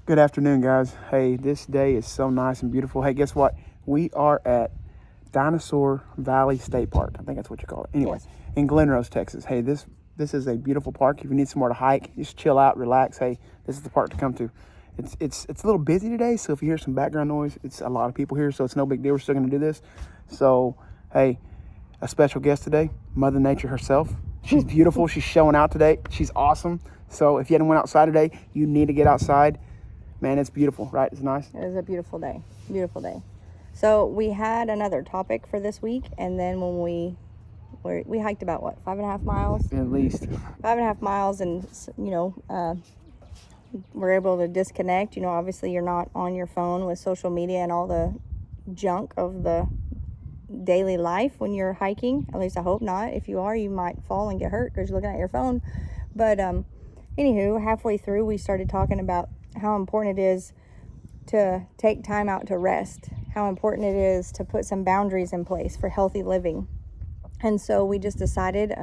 Good afternoon, guys. Hey, this day is so nice and beautiful. Hey, guess what? We are at Dinosaur Valley State Park. I think that's what you call it. Anyway, Yes. in Glen Rose, Texas. Hey, this is a beautiful park. If you need somewhere to hike, just chill out, relax. Hey, this is the park to come to. It's a little busy today, so if you hear some background noise, it's a lot of people here, so it's no big deal. We're still going to do this. So, hey, a special guest today, Mother Nature herself. She's beautiful. She's showing out today. She's awesome. So if you hadn't went outside today, you need to get outside. Man, it's beautiful, right? It's nice. It was a beautiful day. Beautiful day. So we had another topic for this week, and then when we hiked about 5.5 miles? At least. 5.5 miles, and we're able to disconnect. Obviously you're not on your phone with social media and all the junk of the daily life when you're hiking. At least I hope not. If you are, you might fall and get hurt because you're looking at your phone. But anywho, halfway through we started talking about how important it is to take time out to rest, how important it is to put some boundaries in place for healthy living. And so we just decided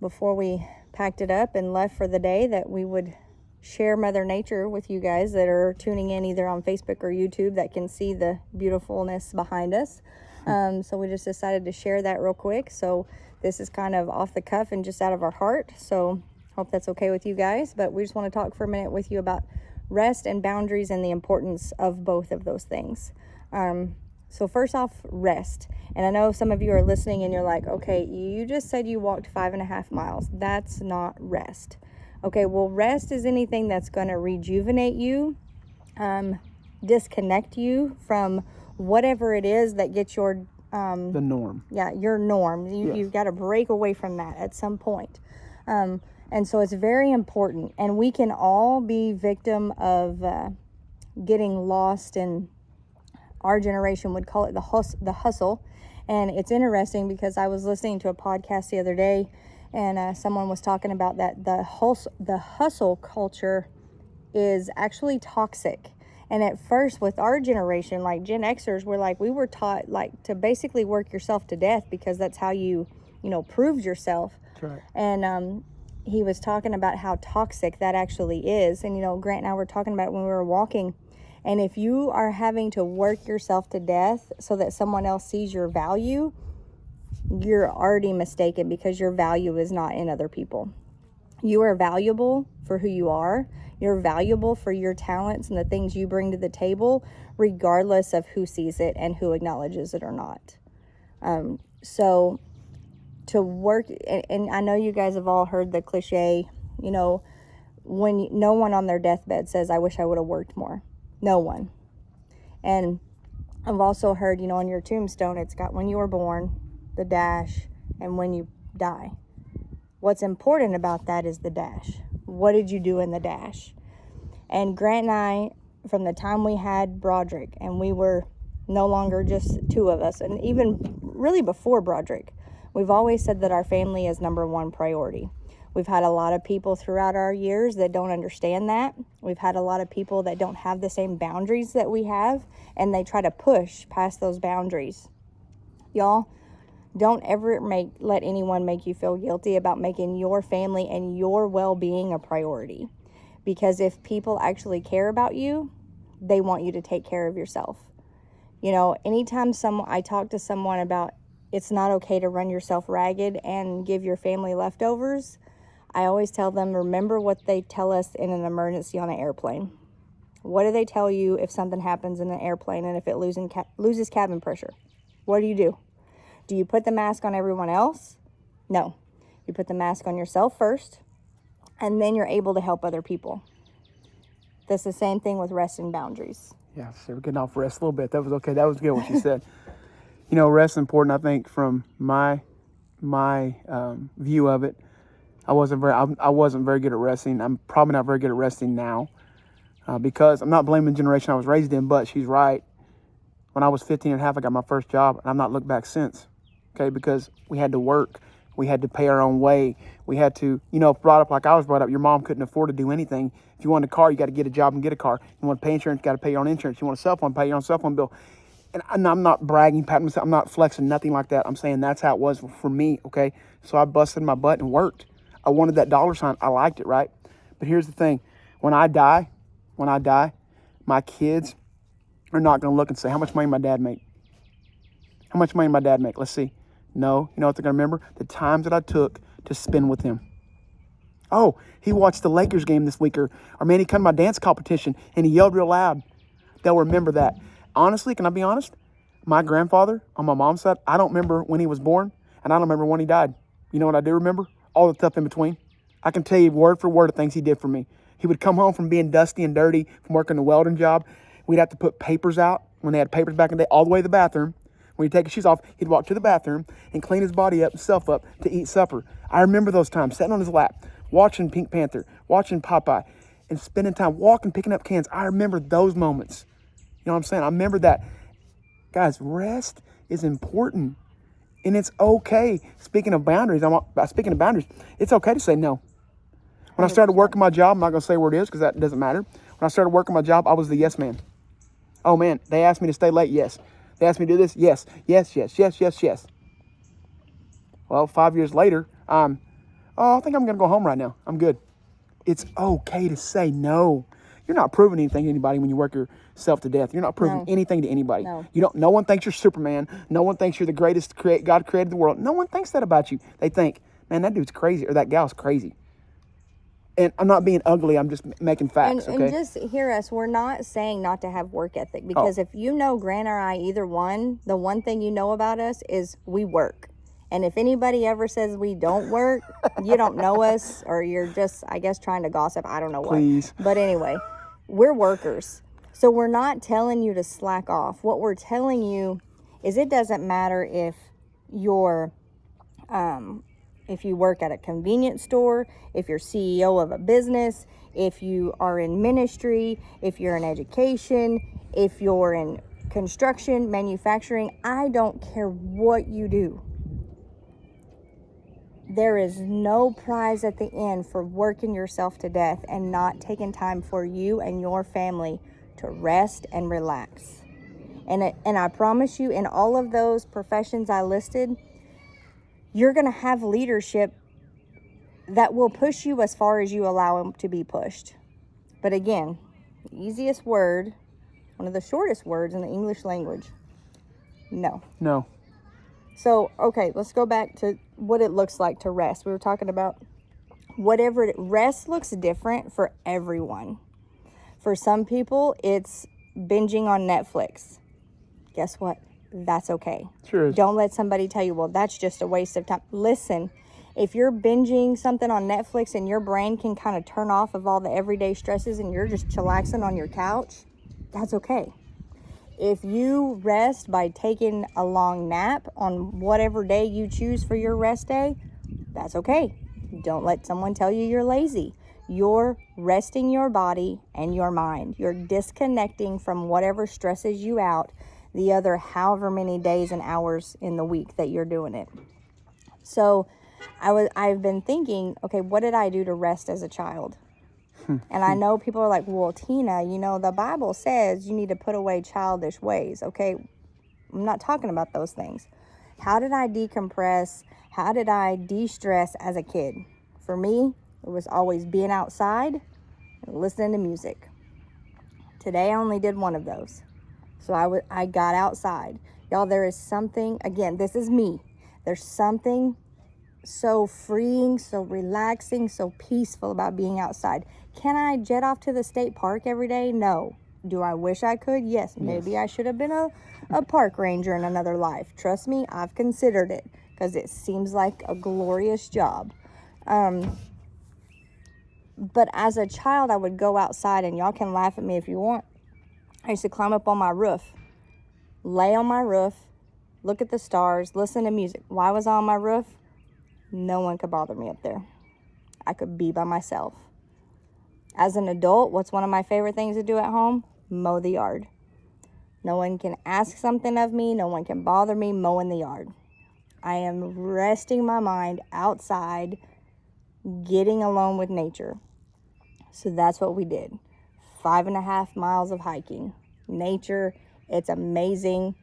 before we packed it up and left for the day that we would share Mother Nature with you guys that are tuning in either on Facebook or YouTube that can see the beautifulness behind us. So we just decided to share that real quick. So this is kind of off the cuff and just out of our heart. So hope that's okay with you guys. But we just want to talk for a minute with you about rest and boundaries and the importance of both of those things. So first off, rest. And I know some of you are listening and you're like, okay, you just said you walked 5.5 miles. That's not rest. Okay, well, rest is anything that's going to rejuvenate you, disconnect you from whatever it is that gets your The norm. Yeah, your norm. Yes. You've got to break away from that at some point. And so it's very important. And we can all be victim of getting lost in, our generation would call it the hustle. And it's interesting because I was listening to a podcast the other day, and someone was talking about that the hustle culture is actually toxic. And at first, with our generation, like Gen Xers, we were taught like to basically work yourself to death because that's how you proved yourself. That's right. And he was talking about how toxic that actually is. And Grant and I were talking about it when we were walking. And if you are having to work yourself to death so that someone else sees your value, you're already mistaken because your value is not in other people. You are valuable for who you are. You're valuable for your talents and the things you bring to the table, regardless of who sees it and who acknowledges it or not. So to work, and I know you guys have all heard the cliche, when no one on their deathbed says, I wish I would have worked more. No one. And I've also heard, on your tombstone, it's got when you were born, the dash, and when you die. What's important about that is the dash. What did you do in the dash? And Grant and I, from the time we had Broderick, and we were no longer just two of us, and even really before Broderick, we've always said that our family is number one priority. We've had a lot of people throughout our years that don't understand that. We've had a lot of people that don't have the same boundaries that we have, and they try to push past those boundaries. Y'all, don't ever let anyone make you feel guilty about making your family and your well-being a priority. Because if people actually care about you, they want you to take care of yourself. Anytime I talk to someone about it's not okay to run yourself ragged and give your family leftovers, I always tell them, remember what they tell us in an emergency on an airplane. What do they tell you if something happens in an airplane and if it loses cabin pressure? What do? Do you put the mask on everyone else? No. You put the mask on yourself first, and then you're able to help other people. That's the same thing with rest and boundaries. Yeah, so we're getting off rest a little bit. That was okay. That was good what you said. Rest is important, I think, from my view of it. I wasn't very good at resting. I'm probably not very good at resting now because I'm not blaming the generation I was raised in, but she's right. When I was 15 and a half, I got my first job, and I've not looked back since, okay, because we had to work. We had to pay our own way. We had to, brought up like I was brought up, your mom couldn't afford to do anything. If you want a car, you got to get a job and get a car. You want to pay insurance, you got to pay your own insurance. You want a cell phone, pay your own cell phone bill. And I'm not bragging, patting myself, I'm not flexing, nothing like that. I'm saying that's how it was for me, okay? So I busted my butt and worked. I wanted that dollar sign. I liked it, right? But here's the thing. When I die, when I die, my kids are not going to look and say, how much money my dad make? How much money my dad make? Let's see. No, you know what they're going to remember? The times that I took to spend with him. Oh, he watched the Lakers game this week, or man, he come to my dance competition and he yelled real loud. They'll remember that. Honestly, can I be honest? My grandfather on my mom's side, I don't remember when he was born, and I don't remember when he died. You know what I do remember? All the stuff in between. I can tell you word for word the things he did for me. He would come home from being dusty and dirty from working the welding job. We'd have to put papers out when they had papers back in the day, all the way to the bathroom. When he'd take his shoes off, he'd walk to the bathroom and clean his body up, himself up, to eat supper. I remember those times, sitting on his lap, watching Pink Panther, watching Popeye, and spending time walking, picking up cans. I remember those moments. You know what I'm saying? I remember that. Guys, rest is important. And it's okay. Speaking of boundaries, it's okay to say no. When I started working my job, I'm not going to say where it is because that doesn't matter. When I started working my job, I was the yes man. Oh, man, they asked me to stay late. Yes. They asked me to do this. Yes, yes, yes, yes, yes, yes. Well, 5 years later, I think I'm going to go home right now. I'm good. It's okay to say no. You're not proving anything to anybody when you work yourself to death. You're not proving anything to anybody. No. No one thinks you're Superman. No one thinks you're the greatest God created the world. No one thinks that about you. They think, man, that dude's crazy or that gal's crazy. And I'm not being ugly. I'm just making facts, okay? And just hear us. We're not saying not to have work ethic because if you know Grant or I, either one, the one thing you know about us is we work. And if anybody ever says we don't work, you don't know us or you're just, I guess, trying to gossip. I don't know what. Please. But anyway, we're workers. So we're not telling you to slack off. What we're telling you is it doesn't matter if you're, if you work at a convenience store, if you're CEO of a business, if you are in ministry, if you're in education, if you're in construction, manufacturing, I don't care what you do. There is no prize at the end for working yourself to death and not taking time for you and your family to rest and relax. And I promise you, in all of those professions I listed, you're going to have leadership that will push you as far as you allow them to be pushed. But again, the easiest word, one of the shortest words in the English language, no. No. So, okay, let's go back to what it looks like to rest. We were talking about rest looks different for everyone. For some people, it's binging on Netflix. Guess what? That's okay. Sure is. Don't let somebody tell you, well, that's just a waste of time. Listen, if you're binging something on Netflix and your brain can kind of turn off of all the everyday stresses and you're just chillaxing on your couch, that's okay. If you rest by taking a long nap on whatever day you choose for your rest day, that's okay. Don't let someone tell you you're lazy. You're resting your body and your mind. You're disconnecting from whatever stresses you out the other however many days and hours in the week that you're doing it. So I've been thinking, okay, what did I do to rest as a child? And I know people are like, well, Tina, you know, the Bible says you need to put away childish ways. Okay, I'm not talking about those things. How did I decompress? How did I de-stress as a kid? For me, it was always being outside and listening to music. Today, I only did one of those. So I got outside. Y'all, there is something, again, this is me. There's something so freeing, so relaxing, so peaceful about being outside. Can I jet off to the state park every day? No. Do I wish I could? Yes. Maybe I should have been a park ranger in another life. Trust me, I've considered it because it seems like a glorious job. But as a child, I would go outside, and y'all can laugh at me if you want. I used to climb up on my roof, lay on my roof, look at the stars, listen to music. Why was I on my roof? No one could bother me up there. I could be by myself. As an adult, what's one of my favorite things to do at home? Mow the yard. No one can ask something of me. No one can bother me mowing the yard. I am resting my mind outside, getting alone with nature. So that's what we did. 5.5 miles of hiking. Nature, it's amazing.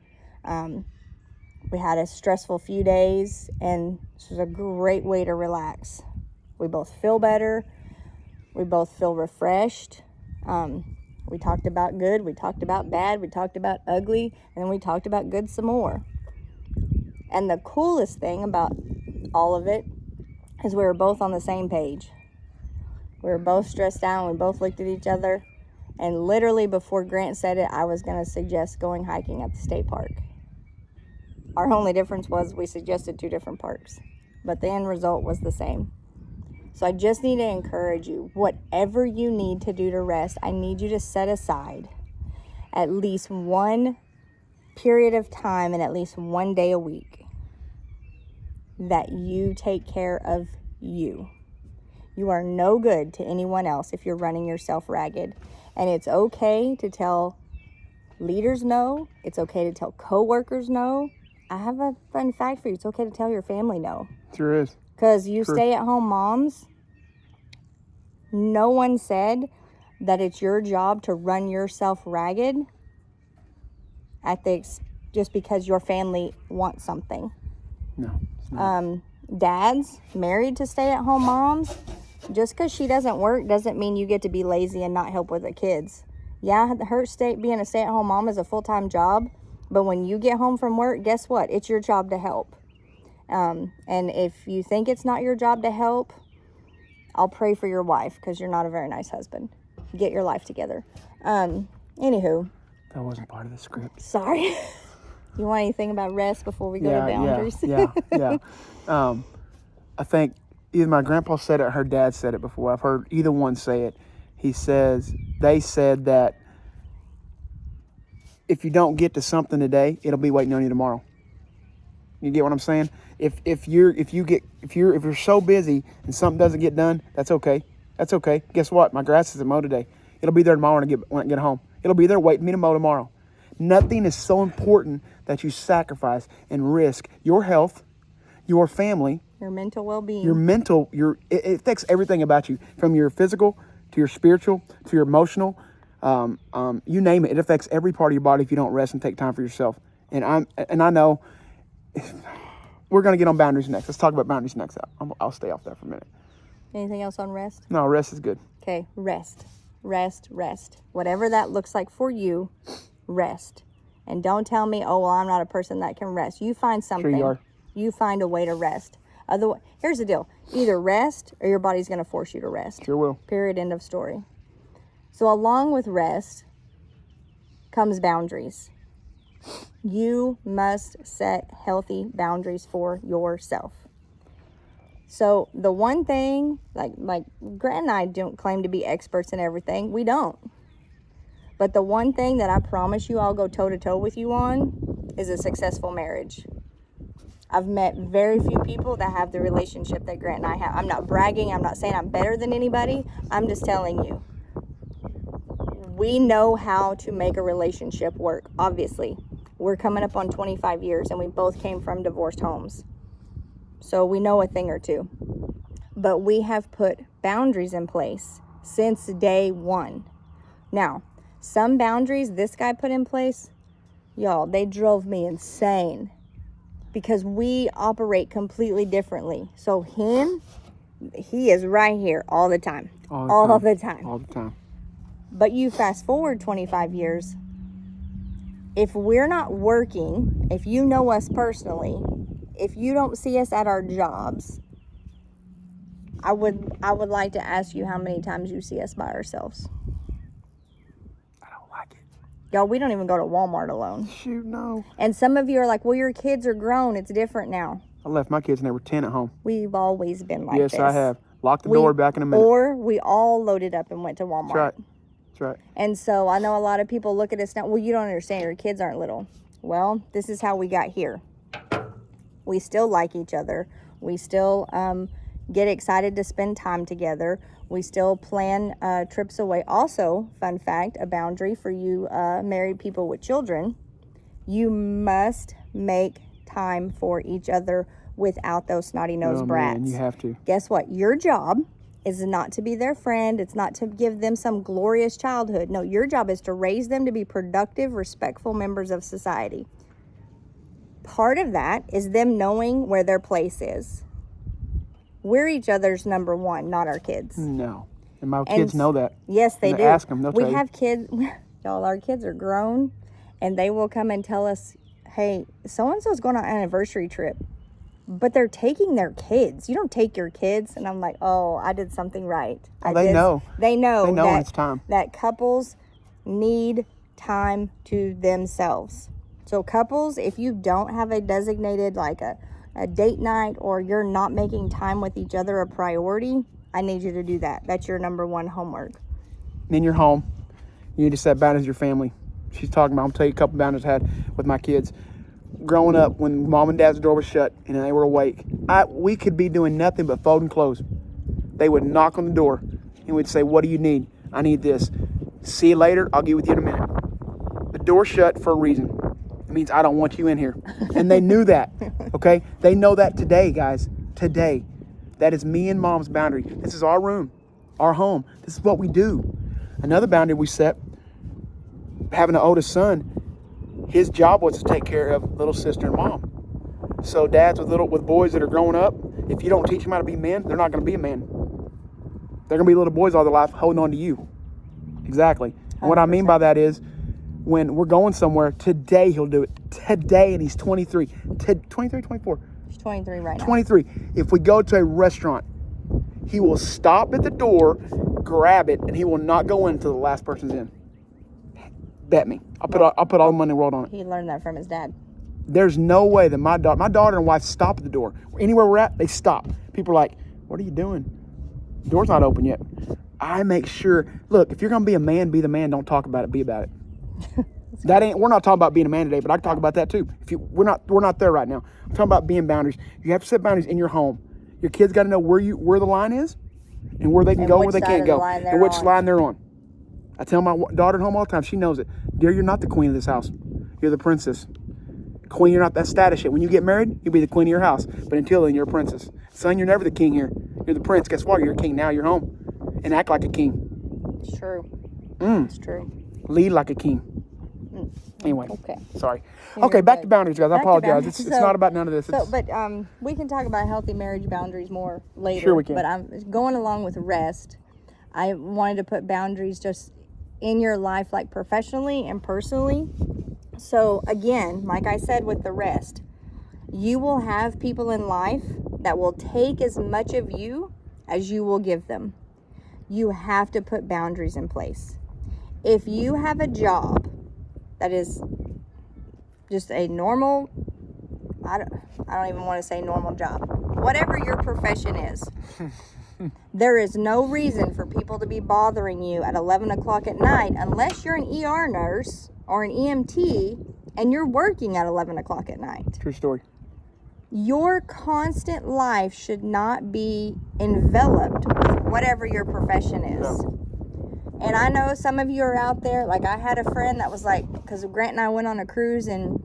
We had a stressful few days, and this was a great way to relax. We both feel better. We both feel refreshed. We talked about good, we talked about bad, we talked about ugly, and then we talked about good some more. And the coolest thing about all of it is we were both on the same page. We were both stressed out, and we both looked at each other. And literally before Grant said it, I was going to suggest going hiking at the state park. Our only difference was we suggested 2 different parks, but the end result was the same. So I just need to encourage you, whatever you need to do to rest, I need you to set aside at least one period of time and at least one day a week that you take care of you. You are no good to anyone else if you're running yourself ragged. And it's okay to tell leaders no. It's okay to tell coworkers no. I have a fun fact for you. It's okay to tell your family no. Sure is. Because you True. stay-at-home moms, no one said that it's your job to run yourself ragged just because your family wants something. No. It's not. Dads married to stay-at-home moms, just because she doesn't work doesn't mean you get to be lazy and not help with the kids. Yeah, being a stay-at-home mom is a full-time job, but when you get home from work, guess what? It's your job to help. And if you think it's not your job to help, I'll pray for your wife, because you're not a very nice husband. Get your life together. Anywho. That wasn't part of the script. Sorry. You want anything about rest before we go to boundaries? Yeah. I think either my grandpa said it or her dad said it before. I've heard either one say it. They said that if you don't get to something today, it'll be waiting on you tomorrow. You get what I'm saying? If you're so busy and something doesn't get done, that's okay. That's okay. Guess what? My grass isn't mowed today. It'll be there tomorrow when I get home. It'll be there waiting me to mow tomorrow. Nothing is so important that you sacrifice and risk your health, your family, your mental well-being. It affects everything about you, from your physical to your spiritual to your emotional. You name it. It affects every part of your body if you don't rest and take time for yourself. And I know we're gonna get on boundaries next. Let's talk about boundaries next. I'll stay off there for a minute. Anything else on rest? No, rest is good. Okay, rest. Whatever that looks like for you, rest. And don't tell me, oh, well, I'm not a person that can rest. You find something. Sure you are. You find a way to rest. Otherwise, here's the deal. Either rest or your body's going to force you to rest. Sure will. Period, end of story. So along with rest comes boundaries. You must set healthy boundaries for yourself. So the one thing, like Grant and I don't claim to be experts in everything. We don't. But the one thing that I promise you I'll go toe-to-toe with you on is a successful marriage. I've met very few people that have the relationship that Grant and I have. I'm not bragging. I'm not saying I'm better than anybody. I'm just telling you. We know how to make a relationship work, obviously. We're coming up on 25 years, and we both came from divorced homes. So we know a thing or two. But we have put boundaries in place since day one. Now, some boundaries this guy put in place, y'all, they drove me insane. Because we operate completely differently. So he is right here all the time. All the time. But you fast forward 25 years. If we're not working, if you know us personally, if you don't see us at our jobs, I would like to ask you how many times you see us by ourselves. I don't like it. Y'all, we don't even go to Walmart alone. Shoot, no. And some of you are like, well, your kids are grown. It's different now. I left my kids when they were 10 at home. We've always been like this. Yes, I have. Lock the door back in a minute. Or we all loaded up and went to Walmart. That's right. And so I know a lot of people look at us now, well, you don't understand. Your kids aren't little. Well, this is how we got here. We still like each other. We still get excited to spend time together. We still plan trips away. Also, fun fact, a boundary for you married people with children. You must make time for each other without those snotty-nosed brats. Man, you have to. Guess what? Your job is not to be their friend. It's not to give them some glorious childhood. No, your job is to raise them to be productive, respectful members of society. Part of that is them knowing where their place is. We're each other's number one, not our kids. No. And my kids know that. Yes, they and do. Ask them, they'll We tell you. have kids, y'all, our kids are grown, and they will come and tell us, hey, so-and-so's going on an anniversary trip, but they're taking their kids. You don't take your kids. And I'm like, oh, I did something right. Oh, they know. They know when that, it's time. that couples need time to themselves. So couples, if you don't have a designated, like a date night, or you're not making time with each other a priority, I need you to do that. That's your number one homework. In your home, you need to set boundaries with your family. She's talking about, I'm telling you a couple boundaries I had with my kids. Growing up, when mom and dad's door was shut and they were awake, we could be doing nothing but folding clothes. They would knock on the door and we'd say, what do you need? I need this. See you later. I'll get with you in a minute. The door's shut for a reason. It means I don't want you in here. And they knew that, okay? They know that today, guys. Today. That is me and mom's boundary. This is our room, our home. This is what we do. Another boundary we set, having an oldest son, his job was to take care of little sister and mom. So dads with boys that are growing up, if you don't teach them how to be men, they're not going to be a man. They're going to be little boys all their life holding on to you. Exactly. And what I mean by that is, when we're going somewhere, today he'll do it. Today, and he's 23. 23, 24? He's 23 right now. 23. If we go to a restaurant, he will stop at the door, grab it, and he will not go in until the last person's in. Bet me. I'll put all the money in the world on it. He learned that from his dad. There's no way that my daughter and wife stop at the door. Anywhere we're at, they stop. People are like, what are you doing? The door's not open yet. I make sure, look, if you're going to be a man, be the man. Don't talk about it, be about it. We're not talking about being a man today, but I can talk about that too. We're not there right now. I'm talking about being boundaries. You have to set boundaries in your home. Your kids got to know where the line is, and where they can go, where they can't go, and which line they're on. I tell my daughter at home all the time. She knows it. Dear, you're not the queen of this house. You're the princess. Queen, you're not that status shit. When you get married, you'll be the queen of your house. But until then, you're a princess. Son, you're never the king here. You're the prince. Guess what? You're a king now. You're home. And act like a king. It's true. It's true. Lead like a king. Anyway. Okay. Sorry. Okay, back to boundaries, guys. I apologize. It's not about none of this. But we can talk about healthy marriage boundaries more later. Sure we can. But I'm going along with rest. I wanted to put boundaries just in your life, like professionally and personally. So again, like I said with the rest, you will have people in life that will take as much of you as you will give them. You have to put boundaries in place. If you have a job that is just a normal, I don't even want to say normal job, whatever your profession is, there is no reason for people to be bothering you at 11 o'clock at night unless you're an ER nurse or an EMT and you're working at 11 o'clock at night. True story. Your constant life should not be enveloped with whatever your profession is. No. And I know some of you are out there, like I had a friend that was like, because Grant and I went on a cruise in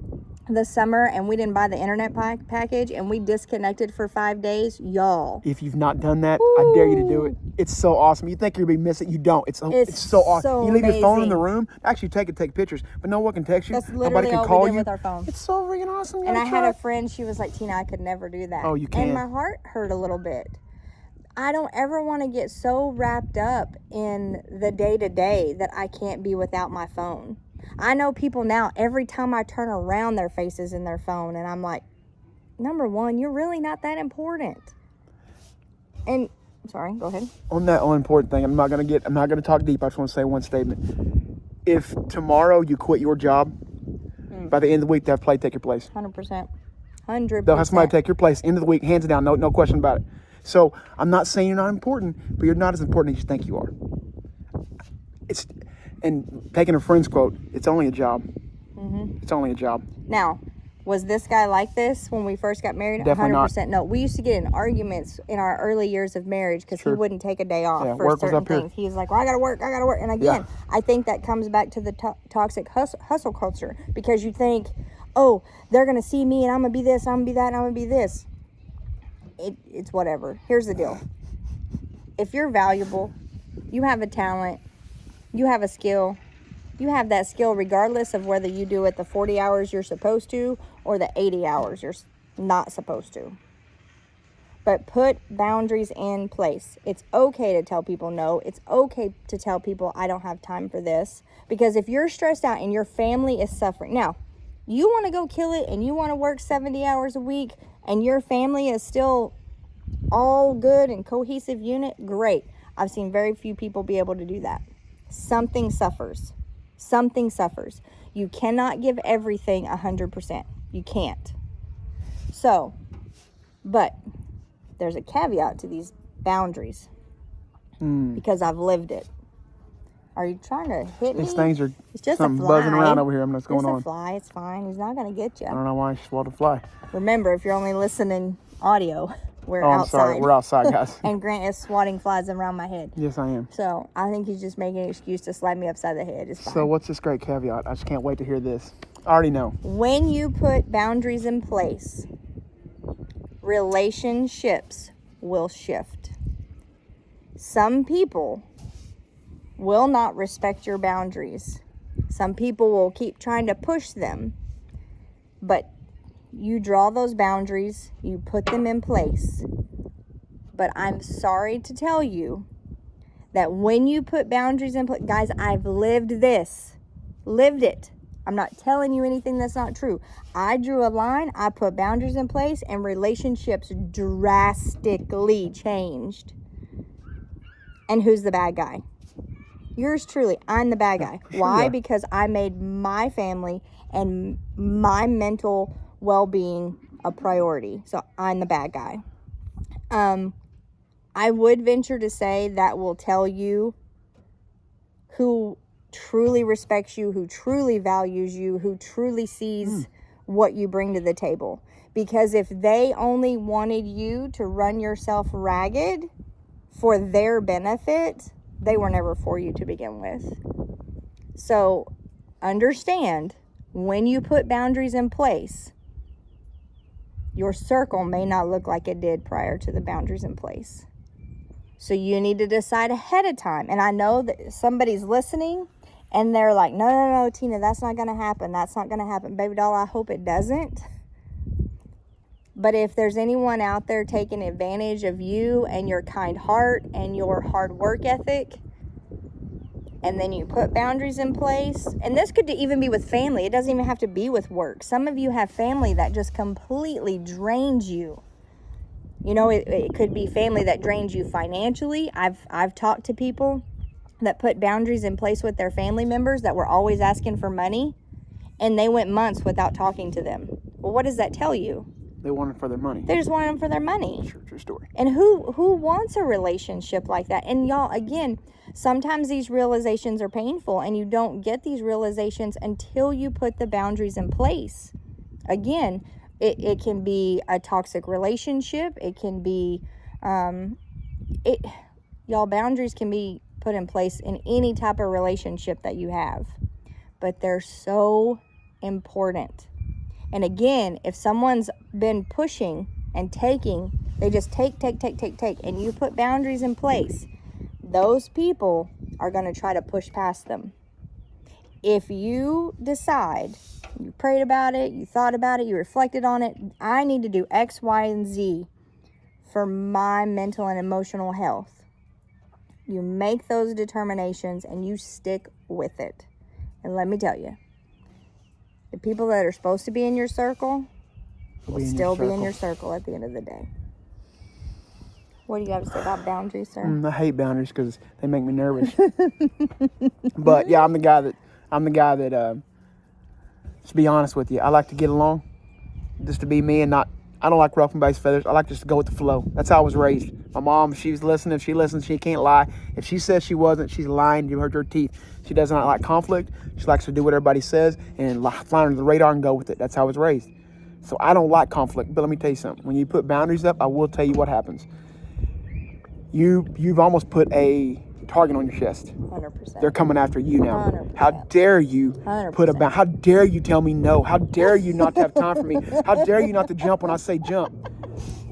the summer and we didn't buy the internet package and we disconnected for 5 days. Y'all, if you've not done that, I dare you to do it. It's so awesome. You think you'll be missing, you don't. It's so awesome. So you leave amazing. your phone in the room. Actually, take pictures, but no one can text you. That's literally Nobody can all call we did you with our phone. It's so freaking awesome. And I had a friend. She was like, Tina, I could never do that. Oh, you can. And my heart hurt a little bit. I don't ever want to get so wrapped up in the day-to-day that I can't be without my phone. I know people now, every time I turn around, their face is in their phone. And I'm like, number one, you're really not that important. And, sorry, go ahead. On that unimportant thing, I'm not gonna talk deep. I just want to say one statement. If tomorrow you quit your job, by the end of the week, they have to take your place. 100%. 100%. They'll have somebody take your place. End of the week, hands down, no question about it. So I'm not saying you're not important, but you're not as important as you think you are. And taking a friend's quote, it's only a job. Mm-hmm. It's only a job. Now, was this guy like this when we first got married? Definitely 100% not. No, we used to get in arguments in our early years of marriage because he wouldn't take a day off for certain things. He was like, well, I got to work. And again, I think that comes back to the toxic hustle culture, because you think, oh, they're going to see me and I'm going to be this, I'm going to be that, and I'm going to be this. It's whatever. Here's the deal. If you're valuable, you have a talent, you have a skill, you have that skill regardless of whether you do it the 40 hours you're supposed to or the 80 hours you're not supposed to. But put boundaries in place. It's okay to tell people no. It's okay to tell people I don't have time for this. Because if you're stressed out and your family is suffering. Now, you want to go kill it and you want to work 70 hours a week and your family is still all good and cohesive unit, great. I've seen very few people be able to do that. Something suffers. Something suffers. You cannot give everything 100%. You can't. So, but there's a caveat to these boundaries because I've lived it. Are you trying to hit me? These things are it's just something a fly. buzzing around over here. I'm what's going on. It's a fly. It's fine. He's not going to get you. I don't know why I swallowed a fly. Remember, if you're only listening audio, we're I'm outside. sorry. We're outside, guys. And Grant is swatting flies around my head. Yes, I am. So I think he's just making an excuse to slap me upside the head. It's fine. So what's this great caveat? I just can't wait to hear this. I already know. When you put boundaries in place, relationships will shift. Some people will not respect your boundaries. Some people will keep trying to push them. But you draw those boundaries, you put them in place. But I'm sorry to tell you that when you put boundaries in place, guys, I've lived this. Lived it. I'm not telling you anything that's not true. I drew a line, I put boundaries in place, and relationships drastically changed. And who's the bad guy? Yours truly. I'm the bad guy. Why? Yeah. Because I made my family and my mental well-being a priority. So I'm the bad guy. I would venture to say that will tell you who truly respects you, who truly values you, who truly sees what you bring to the table. Because if they only wanted you to run yourself ragged for their benefit, they were never for you to begin with. So understand, when you put boundaries in place, your circle may not look like it did prior to the boundaries in place. So you need to decide ahead of time. And I know that somebody's listening and they're like, no, Tina, that's not going to happen. That's not going to happen. Baby doll, I hope it doesn't. But if there's anyone out there taking advantage of you and your kind heart and your hard work ethic, and then you put boundaries in place, and this could even be with family. It doesn't even have to be with work. Some of you have family that just completely drains you. You know, it could be family that drains you financially. I've talked to people that put boundaries in place with their family members that were always asking for money, and they went months without talking to them. Well, what does that tell you? They want it for their money. They just want them for their money. True story. And who wants a relationship like that? And y'all, again, sometimes these realizations are painful, and you don't get these realizations until you put the boundaries in place. Again, it can be a toxic relationship. It can be, y'all, boundaries can be put in place in any type of relationship that you have. But they're so important. And again, if someone's been pushing and taking, they just take, and you put boundaries in place, those people are going to try to push past them. If you decide, you prayed about it, you thought about it, you reflected on it, I need to do X, Y, and Z for my mental and emotional health. You make those determinations and you stick with it. And let me tell you, the people that are supposed to be in your circle will still be in your circle at the end of the day. What do you have to say about boundaries, sir? I hate boundaries because they make me nervous. But yeah, I'm the guy that, to be honest with you, I like to get along, just to be me, and I don't like rough and base feathers. I like just to go with the flow. That's how I was raised. My mom, she's listening. If she listens, she can't lie. If she says she wasn't, she's lying. You hurt her teeth. She does not like conflict. She likes to do what everybody says and fly under the radar and go with it. That's how I was raised. So I don't like conflict. But let me tell you something. When you put boundaries up, I will tell you what happens. You've almost put a target on your chest. 100%. They're coming after you now. 100%. How dare you 100%. put a bound? How dare you tell me no? How dare you not to have time for me? How dare you not to jump when I say jump?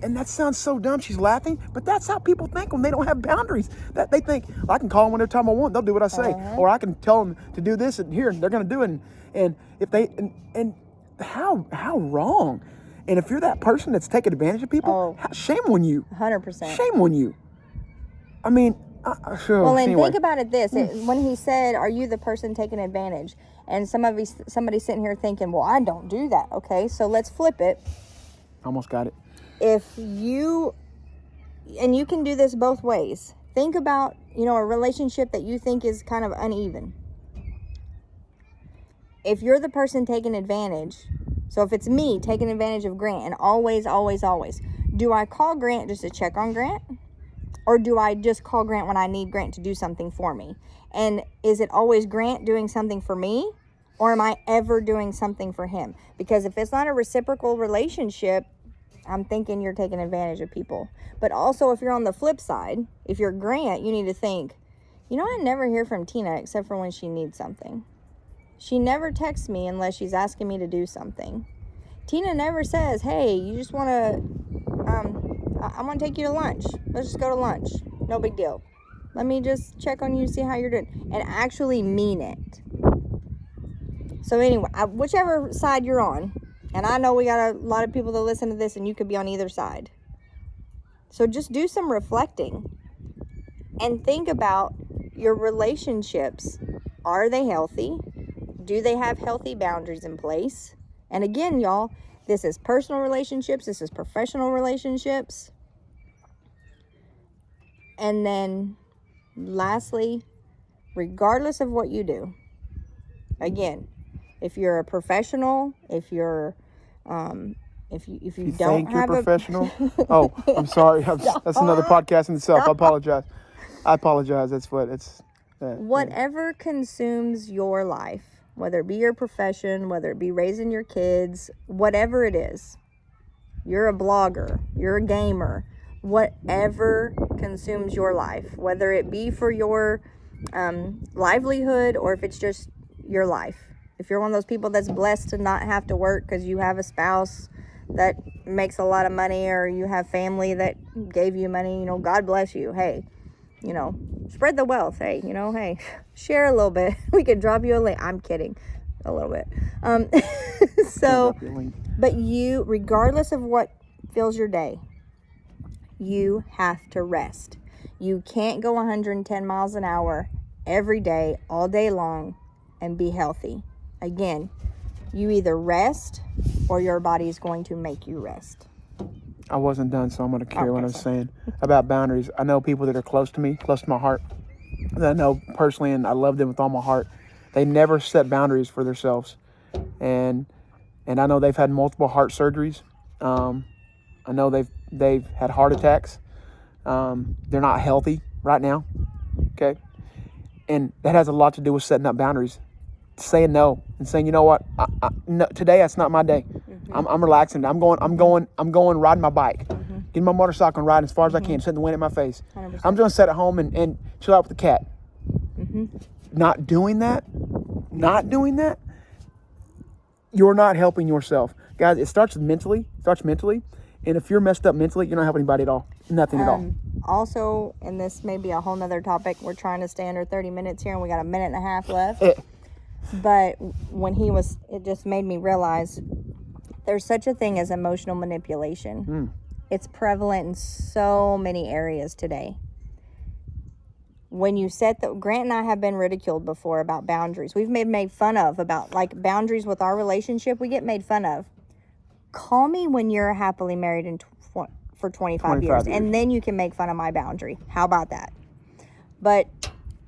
And that sounds so dumb. She's laughing, but that's how people think when they don't have boundaries. That they think, I can call them whenever time I want. They'll do what I say, or I can tell them to do this and here, and they're going to do it. And if they and how wrong. And if you're that person that's taking advantage of people, shame on you. 100%. Shame on you. I mean, well, and anyway. think about it when he said, are you the person taking advantage? And somebody's sitting here thinking, well, I don't do that. Okay, so let's flip it. Almost got it. If you, and you can do this both ways. Think about, a relationship that you think is kind of uneven. If you're the person taking advantage, so if it's me taking advantage of Grant, and always, do I call Grant just to check on Grant? Or do I just call Grant when I need Grant to do something for me? And is it always Grant doing something for me? Or am I ever doing something for him? Because if it's not a reciprocal relationship, I'm thinking you're taking advantage of people. But also, if you're on the flip side, if you're Grant, you need to think, I never hear from Tina except for when she needs something. She never texts me unless she's asking me to do something. Tina never says, hey, you just want to, I want to take you to lunch. Let's just go to lunch. No big deal. Let me just check on you, see how you're doing. And actually mean it. So anyway, whichever side you're on, and I know we got a lot of people that listen to this, and you could be on either side. So just do some reflecting. And think about your relationships. Are they healthy? Do they have healthy boundaries in place? And again, y'all, this is personal relationships. This is professional relationships. And then lastly, regardless of what you do, again, if you're a professional, if you're, if you don't think you're have professional. Oh, I'm sorry. That's another podcast in itself. I apologize. That's what it's. Whatever consumes your life, whether it be your profession, whether it be raising your kids, whatever it is, you're a blogger, you're a gamer, whatever consumes your life, whether it be for your livelihood or if it's just your life. If you're one of those people that's blessed to not have to work because you have a spouse that makes a lot of money, or you have family that gave you money, God bless you. Hey, spread the wealth. Hey, hey, share a little bit. We could drop you a link. I'm kidding. A little bit. So, but you, regardless of what fills your day, you have to rest. You can't go 110 miles an hour every day, all day long, and be healthy. Again, you either rest or your body is going to make you rest. I wasn't done, so I'm going to carry what I was saying about boundaries. I know people that are close to me, close to my heart, that I know personally, and I love them with all my heart. They never set boundaries for themselves. And I know they've had multiple heart surgeries. I know they've had heart attacks. They're not healthy right now. Okay? And that has a lot to do with setting up boundaries. Saying no and saying, you know what, no, today that's not my day. Mm-hmm. I'm relaxing. I'm going riding my bike, getting my motorcycle and riding as far as I can, setting the wind in my face. 100%. I'm just gonna sit at home and chill out with the cat. Not doing that, you're not helping yourself, guys. It starts mentally. And if you're messed up mentally, you're not helping anybody at all. Nothing at all. Also, and this may be a whole nother topic, we're trying to stay under 30 minutes here, and we got a minute and a half left. But when it just made me realize there's such a thing as emotional manipulation. It's prevalent in so many areas today. When you Grant and I have been ridiculed before about boundaries. We've made fun of about boundaries with our relationship. We get made fun of. Call me when you're happily married for 25 years, and then you can make fun of my boundary. How about that? But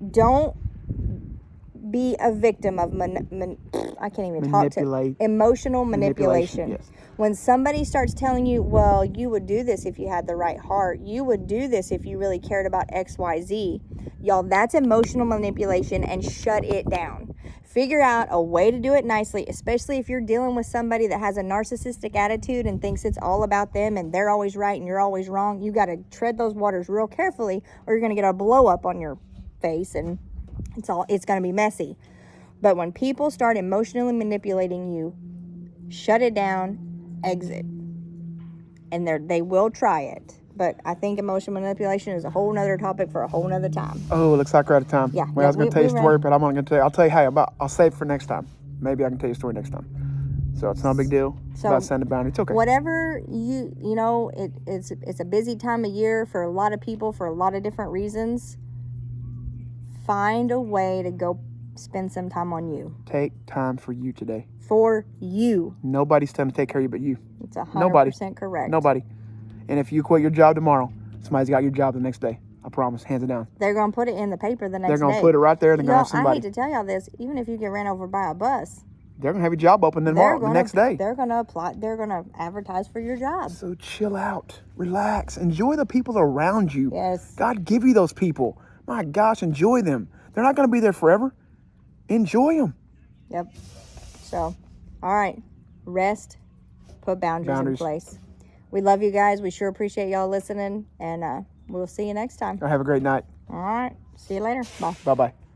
don't be a victim of I can't even talk to emotional manipulation. Yes. When somebody starts telling you, well, you would do this if you had the right heart, you would do this if you really cared about XYZ, y'all, that's emotional manipulation, and shut it down. Figure out a way to do it nicely, especially if you're dealing with somebody that has a narcissistic attitude and thinks it's all about them and they're always right and you're always wrong. You got to tread those waters real carefully, or you're going to get a blow up on your face, and it's going to be messy. But when people start emotionally manipulating you, shut it down, exit. And they will try it. But I think emotional manipulation is a whole nother topic for a whole nother time. Oh, looks like we're out of time. Yeah. Well, I was going to tell you a story, but I'm not going to tell you. I'll tell you, I'll save it for next time. Maybe I can tell you a story next time. So it's not a big deal. It's So about setting a boundary. It's okay. Whatever you know, it's a busy time of year for a lot of people for a lot of different reasons. Find a way to go spend some time on you. Take time for you today. For you. Nobody's time to take care of you but you. It's 100% correct. Nobody. And if you quit your job tomorrow, somebody's got your job the next day. I promise, hands it down. They're going to put it in the paper the next day. They're going to put it right there and they're going to have somebody. I hate to tell y'all this, even if you get ran over by a bus, they're going to have your job open tomorrow, the next day. They're going to apply. They're going to advertise for your job. So chill out. Relax. Enjoy the people around you. Yes. God give you those people. My gosh, enjoy them. They're not going to be there forever. Enjoy them. Yep. So, all right. Rest. Put boundaries in place. We love you guys. We sure appreciate y'all listening. And we'll see you next time. Have a great night. All right. See you later. Bye. Bye-bye.